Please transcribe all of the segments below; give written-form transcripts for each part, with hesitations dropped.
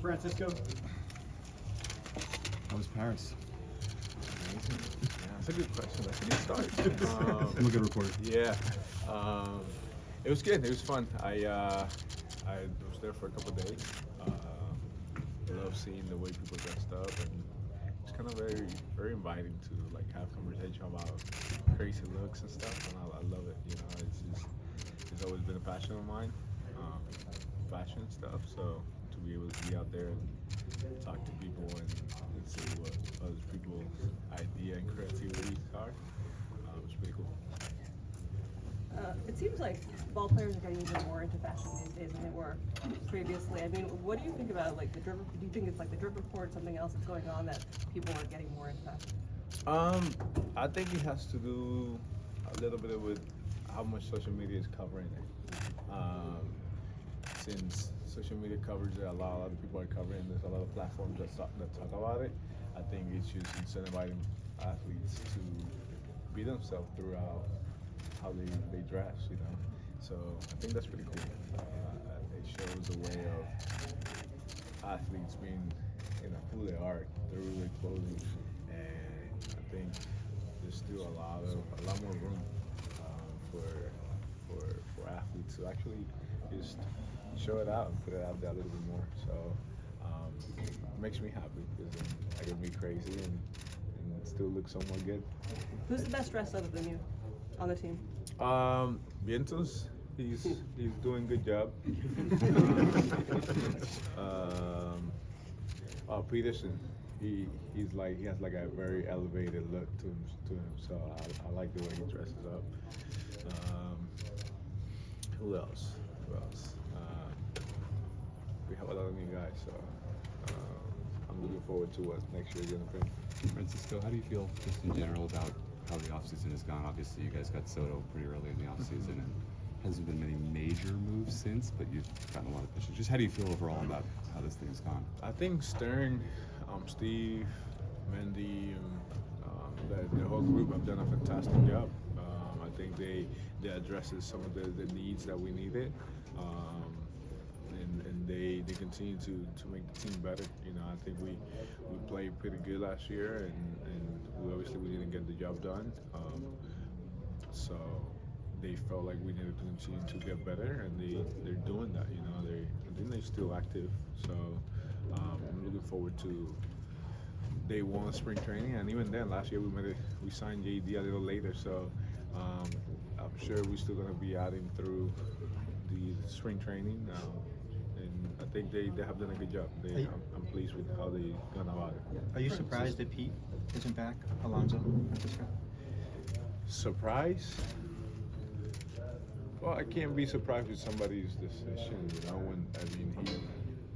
Francisco? How was Paris? Amazing. Yeah, that's a good question. That's a good start. I'm a good reporter. Yeah, it was good. It was fun. I was there for a couple of days. I love seeing the way people dressed up, and it's kind of very inviting to like have conversation about crazy looks and stuff. And I love it. You know, it's always been a passion of mine, fashion stuff. So to be able to be out there and talk to people and see what other people's idea and creativities are, it's pretty cool. It seems like ball players are getting even more into fashion these days than they were previously. I mean, what do you think about like the drip? Do you think it's like the drip report, something else that's going on that people are getting more into fashion? I think it has to do a little bit with how much social media is covering it. Since social media covers it, a lot of people are covering. There's a lot of platforms that talk about it. I think it's just incentivizing athletes to be themselves throughout how they dress, you know. So I think that's pretty cool. It shows a way of athletes being, you know, who they are through their clothing, and I think there's still a lot more room for athletes to actually just show it out and put it out there a little bit more. So it makes me happy because I can be crazy and still look somewhat good. Who's the best dressed other than you on the team? Vientos, he's doing a good job. Peterson, he has like a very elevated look to him. So I like the way he dresses up. Who else? We have a lot of new guys, so I'm looking forward to what next year is going to bring. Francisco, how do you feel just in general about how the offseason has gone? Obviously, you guys got Soto pretty early in the offseason, and hasn't been many major moves since, but you've gotten a lot of pitching. Just how do you feel overall about how this thing's gone? I think Stern, Steve, Mendy, the whole group have done a fantastic job. I think they addresses some of the needs that we needed. And they continue to make the team better. You know, I think we played pretty good last year, and we didn't get the job done. So they felt like we needed to continue to get better, and they're doing that. You know, I think they're still active. So I'm looking forward to day one of spring training, and even then, last year we signed JD a little later. So I'm sure we're still going to be adding through the spring training. And I think they have done a good job. I'm pleased with how they've gone about it. Are you surprised that Pete isn't back, Alonso? Surprised? Well, I can't be surprised with somebody's decision, you know.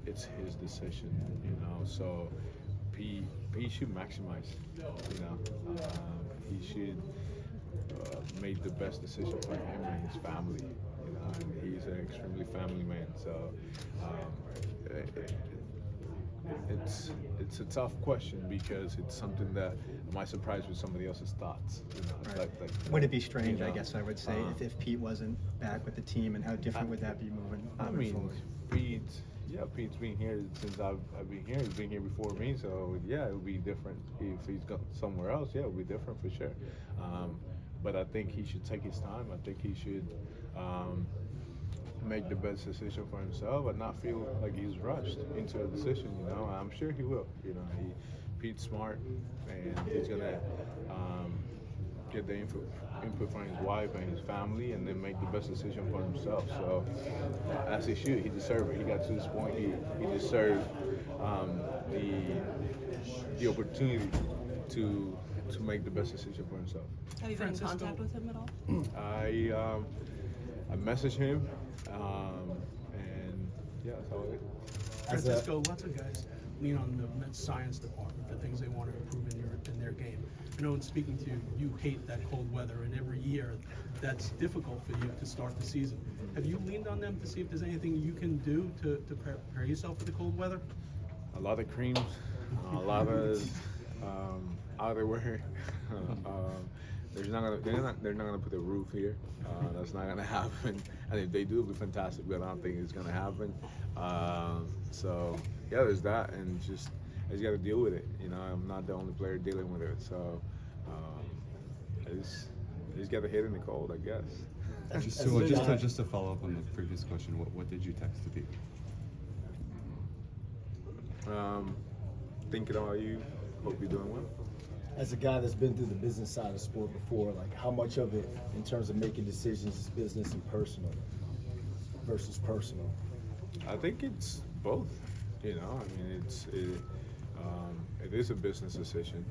It's his decision, you know. So Pete should maximize, you know. He should make the best decision for him and his family. And he's an extremely family man, so it's a tough question because it's something that am I surprised with somebody else's thoughts? You know, Right. Would it be strange, I guess I would say, if Pete wasn't back with the team, and how different would that be moving forward? Pete's been here since I've been here. He's been here before me, so yeah, it would be different if he's gone somewhere else. Yeah, it would be different for sure. But I think he should take his time. I think he should make the best decision for himself and not feel like he's rushed into a decision, you know. I'm sure he will. You know, Pete's smart, and he's gonna get the input from his wife and his family, and then make the best decision for himself. So as he should, he deserved it. He got to this point. He deserved the opportunity to make the best decision for himself. Have you been in contact with him at all? I messaged him, and yeah, that's how it is. Francisco, lots of guys lean on the Mets science department for things they want to improve in their game. I know in speaking to you, you hate that cold weather, and every year that's difficult for you to start the season. Have you leaned on them to see if there's anything you can do to prepare yourself for the cold weather? A lot of creams, a lot of outerwear. They're not gonna put a roof here. That's not gonna happen. And if they do, it'll be fantastic. But I don't think it's gonna happen. So yeah, there's that, and just I just got to deal with it. You know, I'm not the only player dealing with it, so I just got to hit in the cold, I guess. Just to follow up on the previous question, what did you text to Pete? Thinking about you. Hope you're doing well. As a guy that's been through the business side of sport before, like how much of it in terms of making decisions is business and personal versus personal? I think it's both. You know, I mean, it is a business decision.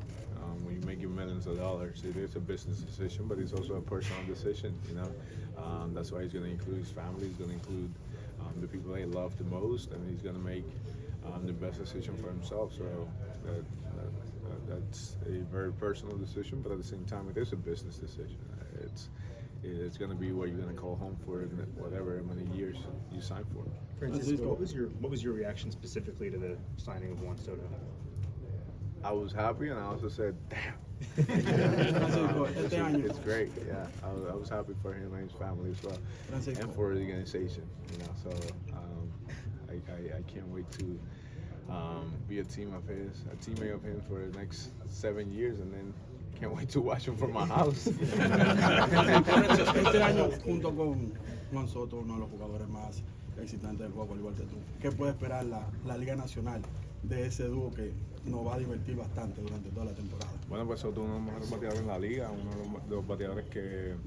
When you're making millions of dollars, it is a business decision, but it's also a personal decision. You know, that's why he's going to include his family. He's going to include the people he loves the most, and he's going to make the best decision for himself. So that's a very personal decision, but at the same time, it is a business decision. It's going to be what you're going to call home for whatever many years you sign for. Francisco, what was your reaction specifically to the signing of Juan Soto? I was happy, and I also said, "Damn." It's great. Yeah, I was happy for him and his family as well, and for the organization. You know, so I can't wait to be a teammate of his for the next 7 years, and then can't wait to watch him from my house. Este año, junto con Juan Soto, uno de los jugadores más excitantes del juego, al igual que tú, ¿qué puede esperar la Liga Nacional de ese dúo que nos va a divertir bastante durante toda la temporada? Bueno, pues Soto es uno de los mejores bateadores en la liga, uno de los bateadores que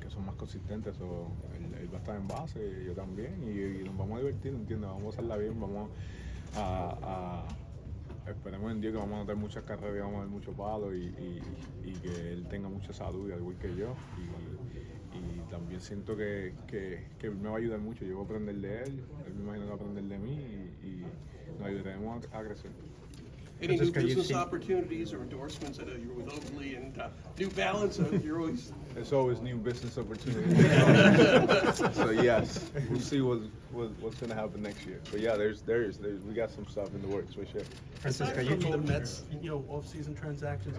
son más consistentes. Él va a estar en base, yo también, y nos vamos a divertir, ¿entiendes? Vamos a hacerla bien, vamos esperemos en Dios que vamos a tener muchas carreras y vamos a ver mucho palo y que él tenga mucha salud, al igual que yo. Y también siento que él me va a ayudar mucho. Yo voy a aprender de él me imagino que va a aprender de mí y nos ayudaremos a crecer. Any new Francisco, you've business seen- opportunities or endorsements? I know you're with Oakley and New Balance. You're always There's always new business opportunities. So yes, we'll see what's going to happen next year. But yeah, there's we got some stuff in the works for sure. Francisco, Aside you from the told Mets, off-season transactions,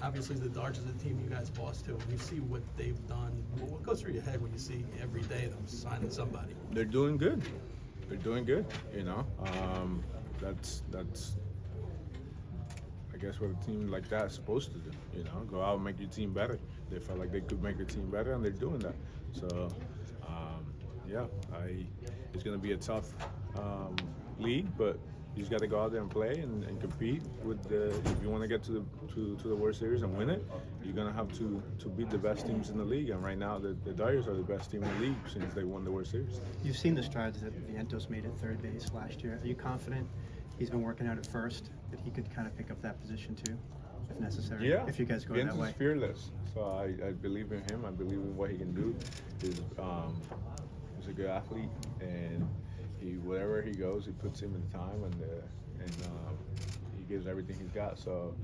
obviously the Dodgers are the team you guys lost to. You see what they've done. What goes through your head when you see every day them signing somebody? They're doing good. They're doing good. You know, that's I guess what a team like that is supposed to do. You know, go out and make your team better. They felt like they could make their team better, and they're doing that. So, yeah, it's going to be a tough league, but you just got to go out there and play and compete. If you want to get to the World Series and win it, you're going to have to beat the best teams in the league. And right now, the Dodgers are the best team in the league since they won the World Series. You've seen the strides that Vientos made at third base last year. Are you confident he's been working out at first, that he could kind of pick up that position too, if necessary? Yeah, If you guys go Vince that way. is fearless, so I believe in him. I believe in what he can do. He's a good athlete, and wherever he goes, he puts in the time, and he gives everything he's got. So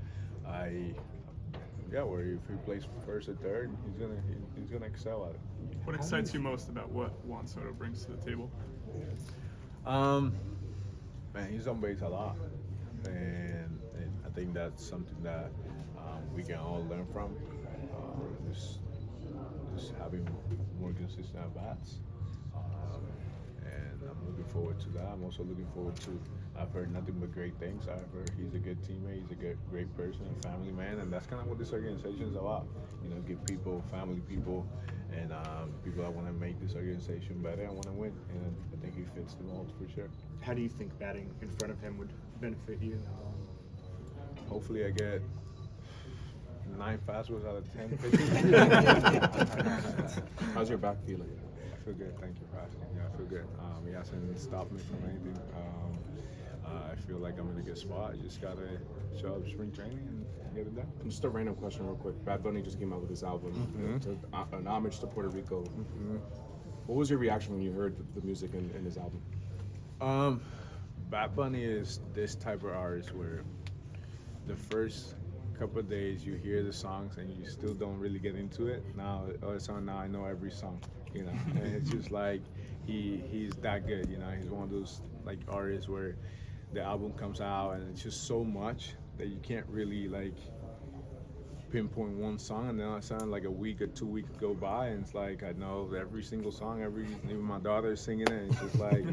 where if he plays first or third, he's gonna excel at it. What excites you most about what Juan Soto brings to the table? Man, he's on base a lot, and I think that's something that we can all learn from. Just having more consistent at bats, and I'm looking forward to that. I'm also looking forward to. I've heard nothing but great things. I've heard he's a good teammate, he's a great person, and family man, and that's kind of what this organization is about. You know, give people, family people, and people that want to make this organization better and want to win. And I think he fits the mold for sure. How do you think batting in front of him would benefit you? Hopefully, I get 9 fastballs out of 10 pitches. How's your back feeling? I feel good. Thank you for asking. Yeah, I feel good. He hasn't stopped me from anything. I feel like I'm in a good spot. I just gotta show up spring training and get it done. Just a random question real quick. Bad Bunny just came out with his album, an homage to Puerto Rico. What was your reaction when you heard the music in his album? Bad Bunny is this type of artist where the first couple of days you hear the songs and you still don't really get into it. Now I know every song, you know. And it's just like he's that good, you know. He's one of those like artists where the album comes out and it's just so much that you can't really like pinpoint one song, and then all of a sudden, like a week or 2 weeks go by, and it's like I know every single song, even my daughter is singing it. And it's just like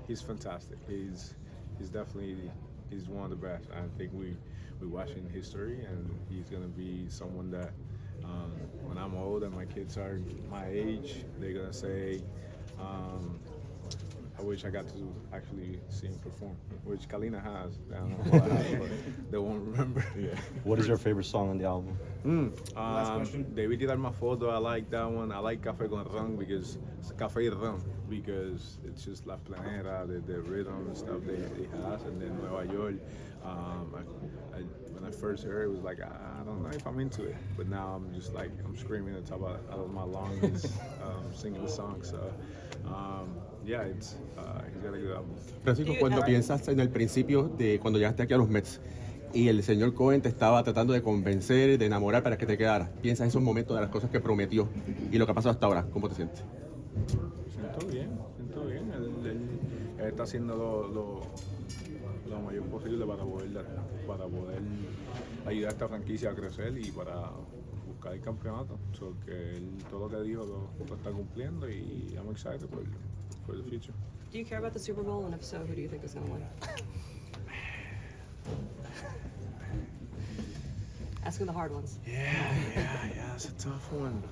he's fantastic. He's definitely one of the best. I think we're watching history, and he's gonna be someone that when I'm old and my kids are my age, they're gonna say. I wish I got to actually see him perform, which Kalina has. I don't know what I have, but they won't remember. Yeah. What is your favorite song on the album? Last question. Debí tirar más foto. I like that one. I like Café con Ron because it's Café y Ron because it's just La Planera, the rhythm and stuff they has, and then Nueva York. When I first heard it, was like I don't know if I'm into it, but now I'm just like I'm screaming at the top out of my lungs, singing the song. So. Yeah, he's got a good album. Francisco, cuando piensas en el principio de cuando llegaste aquí a los Mets y el señor Cohen te estaba tratando de convencer, de enamorar para que te quedaras, piensas en esos momentos de las cosas que prometió y lo que ha pasado hasta ahora, ¿cómo te sientes? Siento bien. Él está haciendo lo mayor posible para poder ayudar a esta franquicia a crecer y para buscar el campeonato. So que él todo lo que dijo lo está cumpliendo y I'm excited for the future. Do you care about the Super Bowl, and if so, who do you think is going to win? Asking the hard ones. Yeah, it's a tough one.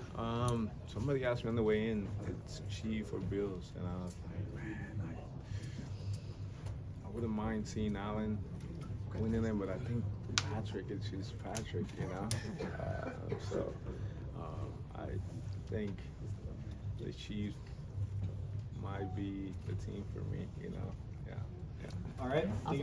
Somebody asked me on the way in, it's Chief or Bills, and I was like, man, I wouldn't mind seeing Allen winning them, but I think Patrick, it's just Patrick, you know? I think the Chiefs might be the team for me, you know? Yeah. All right. Thank you very